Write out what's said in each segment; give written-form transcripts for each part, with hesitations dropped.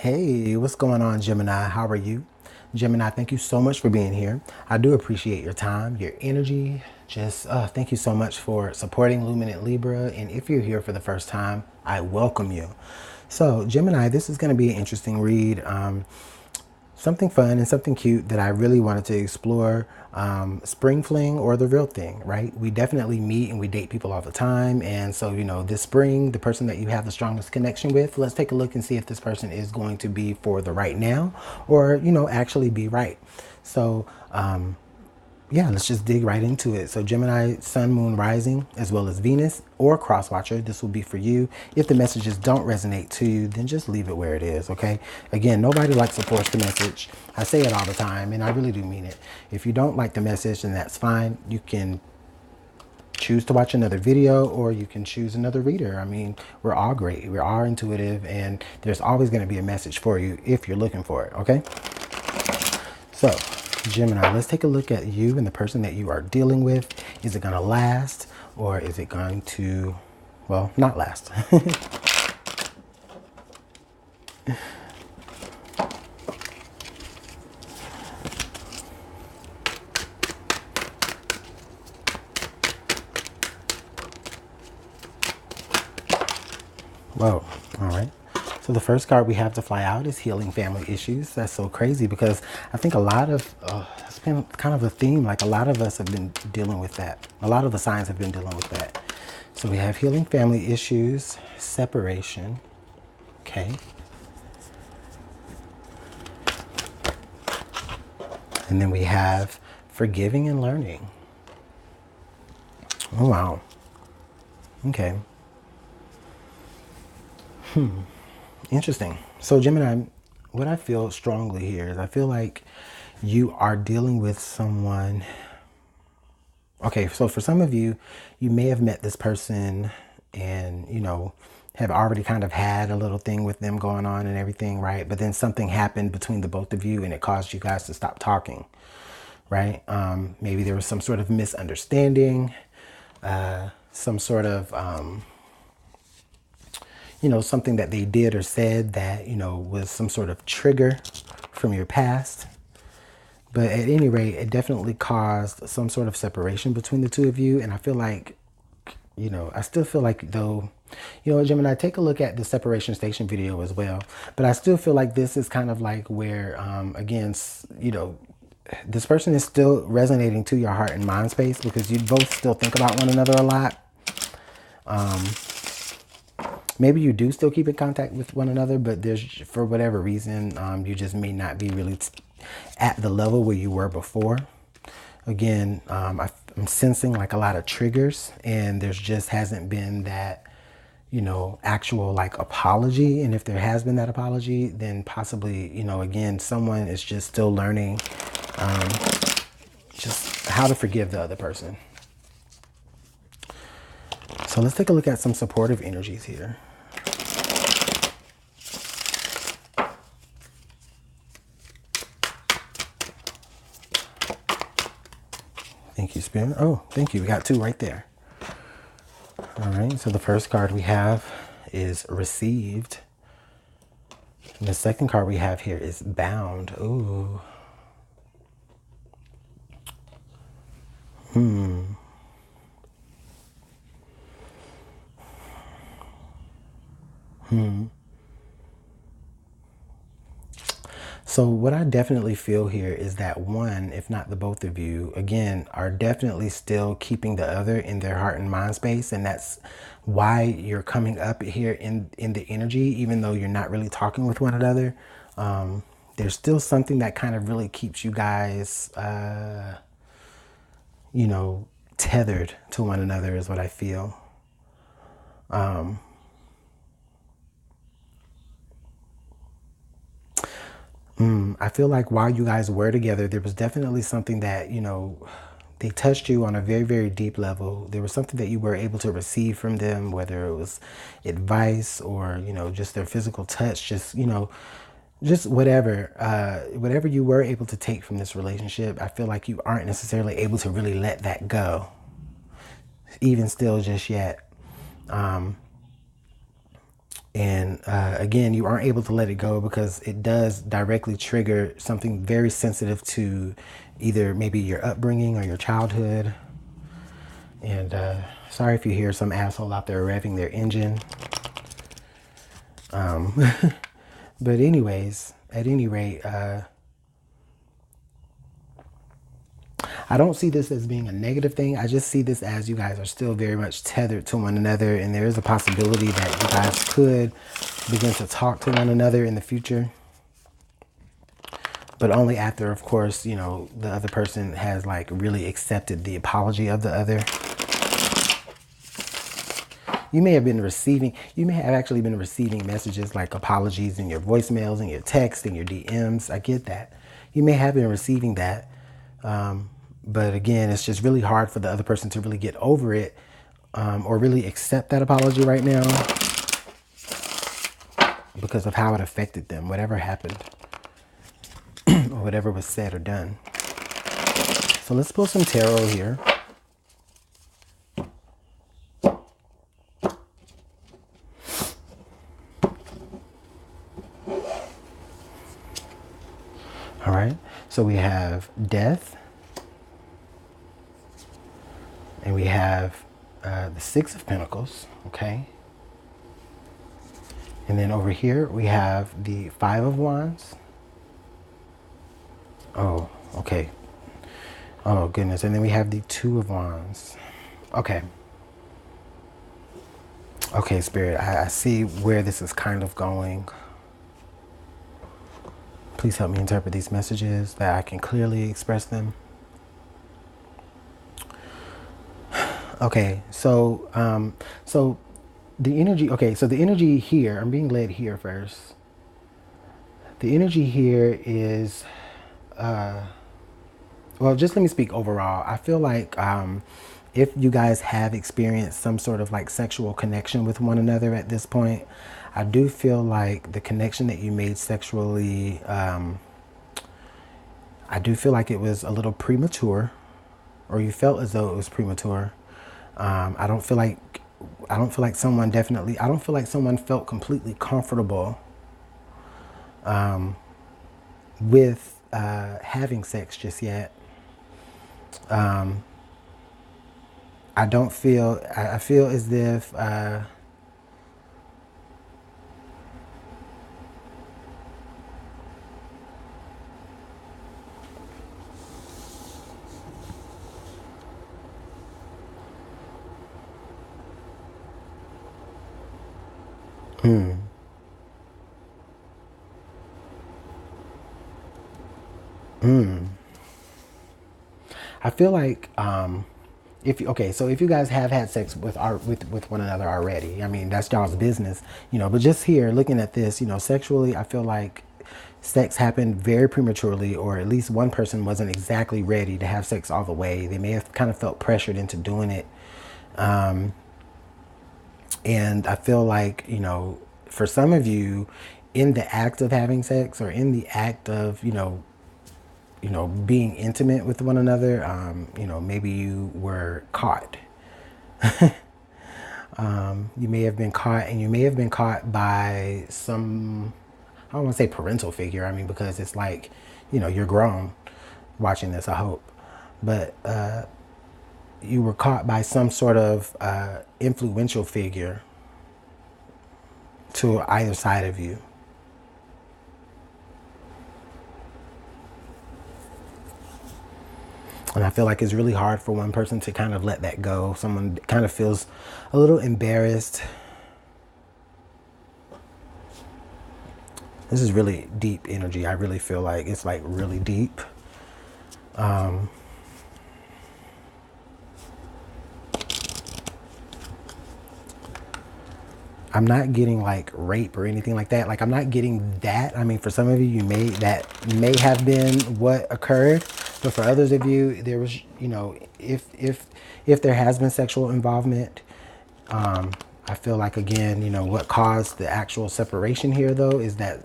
Hey, what's going on, Gemini? How are you? Gemini, thank you so much for being here. I do appreciate your time, your energy. Just thank you so much for supporting Luminant Libra. And if you're here for the first time, I welcome you. So, Gemini, this is going to be an interesting read. Something fun and something cute that I really wanted to explore. Spring fling or the real thing, right? We definitely meet and we date people all the time. And so, this spring, the person that you have the strongest connection with, let's take a look and see if this person is going to be for the right now or, actually be right. So, yeah, let's just dig right into it. So Gemini, Sun, Moon, Rising, as well as Venus or Crosswatcher, this will be for you. If the messages don't resonate to you, then just leave it where it is, okay? Again, nobody likes to force the message. I say it all the time, and I really do mean it. If you don't like the message, then that's fine. You can choose to watch another video or you can choose another reader. I mean, we're all great. We're all intuitive, and there's always going to be a message for you if you're looking for it, okay? So, Gemini, let's take a look at you and the person that you are dealing with. Is it going to last or is it going to, well, not last? Whoa, all right. So the first card we have to fly out is healing family issues. That's so crazy because I think a lot of, it's been kind of a theme, like a lot of us have been dealing with that. A lot of the signs have been dealing with that. So we have healing family issues, separation, okay. And then we have forgiving and learning. Oh, wow. Okay. Interesting. So Gemini, what I feel strongly here is I feel like you are dealing with someone. Okay, so for some of you, you may have met this person and, have already kind of had a little thing with them going on and everything, right? But then something happened between the both of you and it caused you guys to stop talking, right? Maybe there was some sort of misunderstanding, some sort of, something that they did or said that, was some sort of trigger from your past. But at any rate, it definitely caused some sort of separation between the two of you. And I feel like, I still feel like though, Gemini, take a look at the separation station video as well. But I still feel like this is kind of like where, again, this person is still resonating to your heart and mind space because you both still think about one another a lot. Maybe you do still keep in contact with one another, but there's, for whatever reason, you just may not be really at the level where you were before. Again, I'm sensing like a lot of triggers, and there's just hasn't been that, actual like apology. And if there has been that apology, then possibly, again, someone is just still learning just how to forgive the other person. So let's take a look at some supportive energies here. Thank you, Spirit. Oh, thank you. We got two right there. All right. So the first card we have is received. And the second card we have here is bound. Ooh. So what I definitely feel here is that one, if not the both of you, again, are definitely still keeping the other in their heart and mind space. And that's why you're coming up here in the energy, even though you're not really talking with one another. There's still something that kind of really keeps you guys, tethered to one another is what I feel. I feel like while you guys were together, there was definitely something that, they touched you on a very, very deep level. There was something that you were able to receive from them, whether it was advice or, just their physical touch, just whatever you were able to take from this relationship. I feel like you aren't necessarily able to really let that go, even still just yet. And again, you aren't able to let it go because it does directly trigger something very sensitive to either maybe your upbringing or your childhood. And sorry if you hear some asshole out there revving their engine. But anyways, at any rate, I don't see this as being a negative thing. I just see this as you guys are still very much tethered to one another, and there is a possibility that you guys could begin to talk to one another in the future. But only after, of course, you know, the other person has like really accepted the apology of the other. You may have actually been receiving messages like apologies in your voicemails and your texts and your DMs. I get that. You may have been receiving that. But again, it's just really hard for the other person to really get over it or really accept that apology right now because of how it affected them, whatever happened or whatever was said or done. So let's pull some tarot here. All right, so we have death, and we have the Six of Pentacles, okay? And then over here we have the Five of Wands. Oh, okay. Oh, goodness. And then we have the Two of Wands. Okay. Okay, Spirit, I see where this is kind of going. Please help me interpret these messages that I can clearly express them. Okay, so the energy, okay, so the energy here, I'm being led here first. The energy here is, well, just let me speak overall. I feel like if you guys have experienced some sort of like sexual connection with one another at this point, I do feel like the connection that you made sexually, I do feel like it was a little premature, or you felt as though it was premature. I don't feel like someone felt completely comfortable with having sex just yet. I feel as if I feel like if you guys have had sex with one another already, I mean, that's y'all's business, you know, but just here looking at this, you know, sexually, I feel like sex happened very prematurely, or at least one person wasn't exactly ready to have sex all the way. They may have kind of felt pressured into doing it. And I feel like, you know, for some of you, in the act of having sex, or in the act of, you know, being intimate with one another, you know, maybe you were caught. You may have been caught, and you may have been caught by some, I don't want to say parental figure. I mean, because it's like, you know, you're grown watching this, I hope. But you were caught by some sort of influential figure to either side of you. And I feel like it's really hard for one person to kind of let that go. Someone kind of feels a little embarrassed. This is really deep energy. I really feel like it's like really deep. I'm not getting like rape or anything like that. Like, I'm not getting that. I mean, for some of you, that may have been what occurred. But for others of you, there was, you know, if there has been sexual involvement, I feel like, again, you know, what caused the actual separation here, though, is that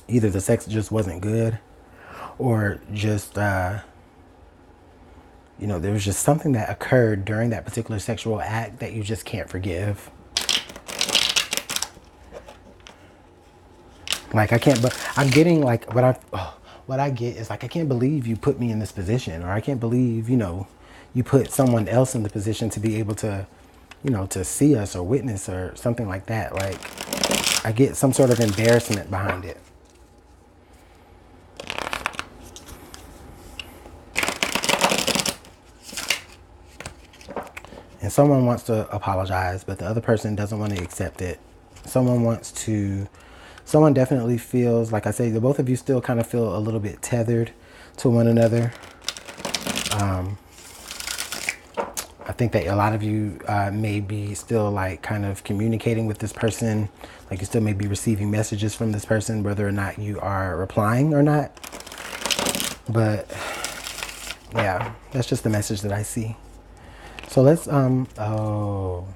either the sex just wasn't good, or just, you know, there was just something that occurred during that particular sexual act that you just can't forgive. Like I can't, but I'm getting like what I get is like, I can't believe you put me in this position, or I can't believe, you know, you put someone else in the position to be able to, you know, to see us or witness or something like that. Like I get some sort of embarrassment behind it. And someone wants to apologize, but the other person doesn't want to accept it. Someone definitely feels, like I say, the both of you still kind of feel a little bit tethered to one another. I think that a lot of you may be still like kind of communicating with this person. Like you still may be receiving messages from this person, whether or not you are replying or not. But yeah, that's just the message that I see. So let's, for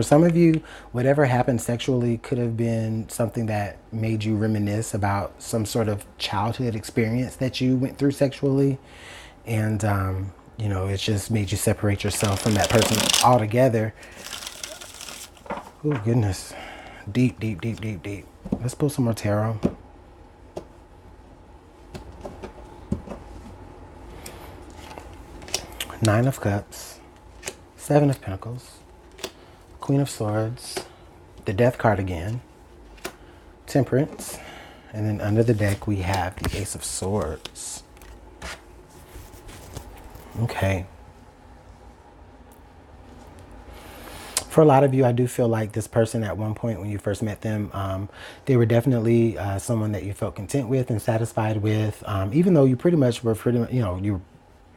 some of you, whatever happened sexually could have been something that made you reminisce about some sort of childhood experience that you went through sexually. And, you know, it just made you separate yourself from that person altogether. Oh, goodness. Deep, deep, deep, deep, deep. Let's pull some more tarot. Nine of Cups, Seven of Pentacles, Queen of Swords, the Death card again, Temperance, and then under the deck we have the Ace of Swords. Okay. For a lot of you, I do feel like this person at one point when you first met them, they were definitely someone that you felt content with and satisfied with, even though you pretty much, you know, you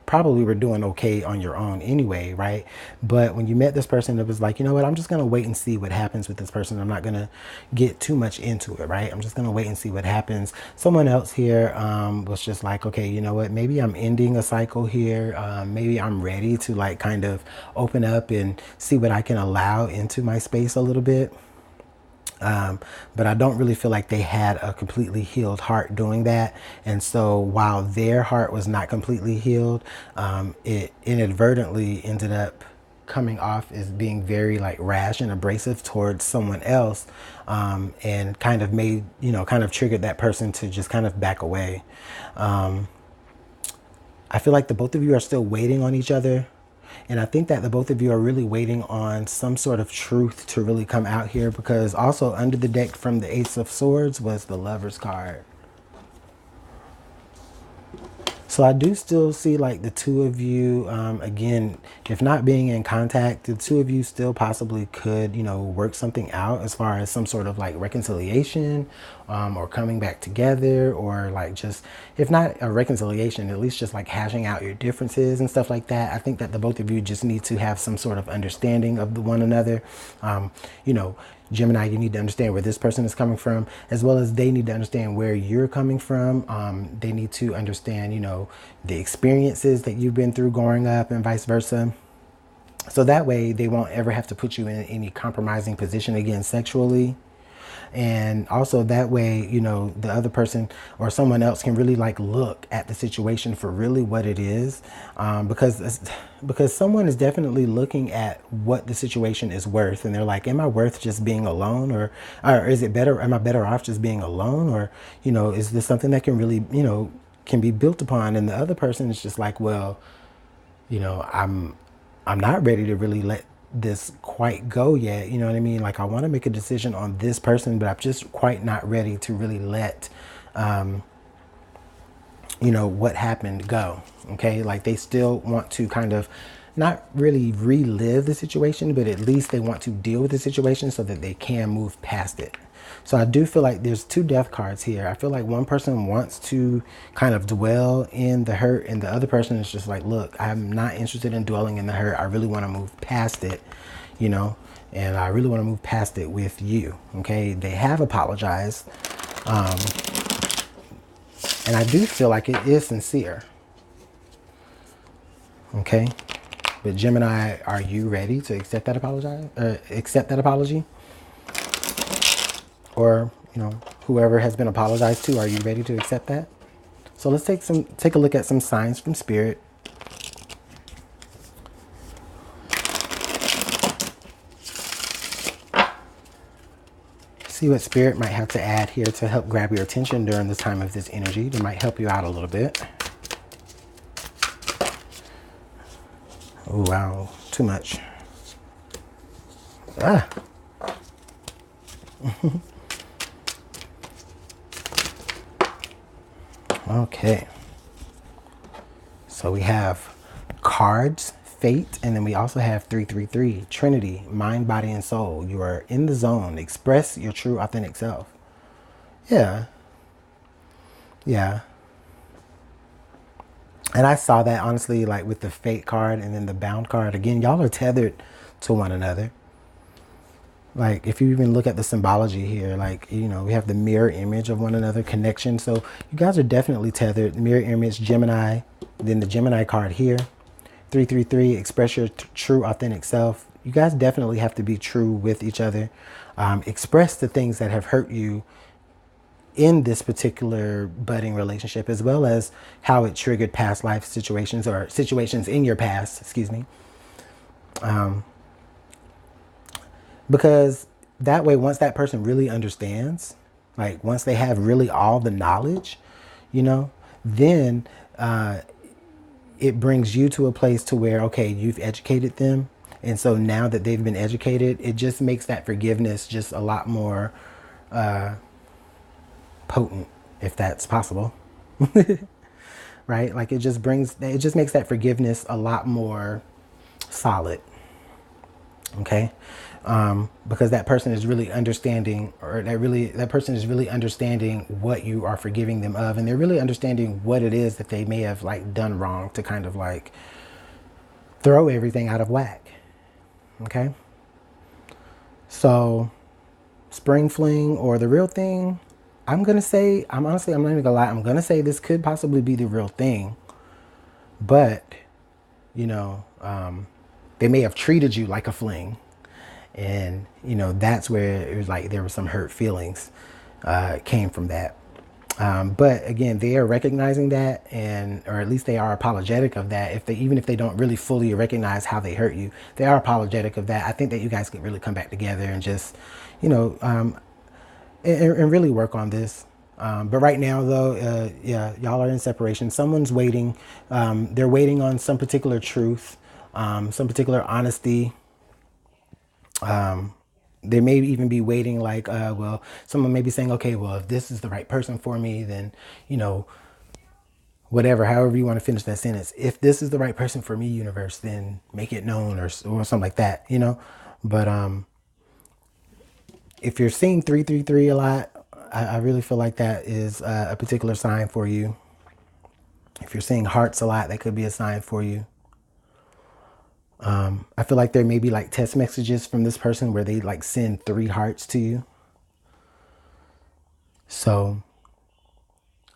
probably were doing okay on your own anyway, right? But when you met this person, it was like, you know what, I'm just going to wait and see what happens with this person. I'm not going to get too much into it, right? I'm just going to wait and see what happens. Someone else here was just like, okay, you know what, maybe I'm ending a cycle here. Maybe I'm ready to like kind of open up and see what I can allow into my space a little bit. But I don't really feel like they had a completely healed heart doing that. And so while their heart was not completely healed, it inadvertently ended up coming off as being very like rash and abrasive towards someone else, and kind of made, you know, kind of triggered that person to just kind of back away. I feel like the both of you are still waiting on each other. And I think that the both of you are really waiting on some sort of truth to really come out here, because also under the deck from the Ace of Swords was the Lover's card. So I do still see like the two of you, again, if not being in contact, the two of you still possibly could, you know, work something out as far as some sort of like reconciliation, or coming back together, or like just, if not a reconciliation, at least just like hashing out your differences and stuff like that. I think that the both of you just need to have some sort of understanding of one another. You know, Gemini, you need to understand where this person is coming from, as well as they need to understand where you're coming from. They need to understand, you know, the experiences that you've been through growing up and vice versa. So that way they won't ever have to put you in any compromising position again sexually. And also that way, you know, the other person or someone else can really like look at the situation for really what it is, because someone is definitely looking at what the situation is worth, and they're like, am I worth just being alone, or is it better, am I better off just being alone, or, you know, is this something that can really, you know, can be built upon? And the other person is just like, well, you know, I'm not ready to really let this quite go yet. You know what I mean? Like I want to make a decision on this person, but I'm just quite not ready to really let, you know, what happened go. Okay. Like they still want to kind of not really relive the situation, but at least they want to deal with the situation so that they can move past it. So I do feel like there's two death cards here. I feel like one person wants to kind of dwell in the hurt, and the other person is just like, look, I'm not interested in dwelling in the hurt. I really want to move past it, you know, and I really want to move past it with you. Okay. They have apologized. And I do feel like it is sincere. Okay. But Gemini, are you ready to accept that apology? Or, you know, whoever has been apologized to, are you ready to accept that? So let's take a look at some signs from Spirit. See what Spirit might have to add here to help grab your attention during this time of this energy. That might help you out a little bit. Oh, wow. Too much. Ah. Okay. So we have cards, fate, and then we also have 333, Trinity, mind, body, and soul. You are in the zone. Express your true, authentic self. Yeah. Yeah. And I saw that, honestly, like with the fate card and then the bound card. Again, y'all are tethered to one another. Like, if you even look at the symbology here, like, you know, we have the mirror image of one another, connection. So you guys are definitely tethered. Mirror image, Gemini, then the Gemini card here. 333, express your true, authentic self. You guys definitely have to be true with each other. Express the things that have hurt you in this particular budding relationship, as well as how it triggered past life situations or situations in your past, excuse me. Because that way, once that person really understands, like once they have really all the knowledge, you know, then it brings you to a place to where, okay, you've educated them. And so now that they've been educated, it just makes that forgiveness just a lot more potent, if that's possible. Right? Like it just makes that forgiveness a lot more solid. Okay. Because that person is really understanding, or that person is really understanding what you are forgiving them of, and they're really understanding what it is that they may have like done wrong to kind of like throw everything out of whack. Okay. So spring fling or the real thing, I'm not even gonna lie, I'm gonna say this could possibly be the real thing, but you know, they may have treated you like a fling. And, you know, that's where it was like there were some hurt feelings came from that. But again, they are recognizing that, or at least they are apologetic of that. Even if they don't really fully recognize how they hurt you, they are apologetic of that. I think that you guys could really come back together and just, you know, and really work on this. But right now, though, yeah, y'all are in separation. Someone's waiting. They're waiting on some particular truth, some particular honesty. They may even be waiting like, well, someone may be saying, okay, well, if this is the right person for me, then, you know, whatever, however you want to finish that sentence. If this is the right person for me, universe, then make it known, or something like that, you know. But if you're seeing 333 a lot, I really feel like that is a particular sign for you. If you're seeing hearts a lot, that could be a sign for you. I feel like there may be like text messages from this person where they like send 3 hearts to you. So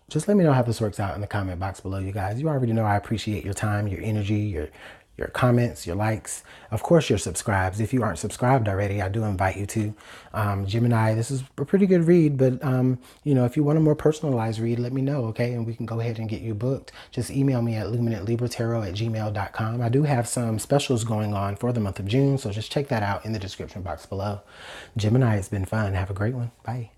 just let me know how this works out in the comment box below, you guys. You already know I appreciate your time, your energy, your comments, your likes, of course your subscribes. If you aren't subscribed already, I do invite you to. Gemini, this is a pretty good read, but you know, if you want a more personalized read, let me know, okay? And we can go ahead and get you booked. Just email me at LuminantLibraTarot@gmail.com. I do have some specials going on for the month of June, so just check that out in the description box below. Gemini, it's been fun. Have a great one. Bye.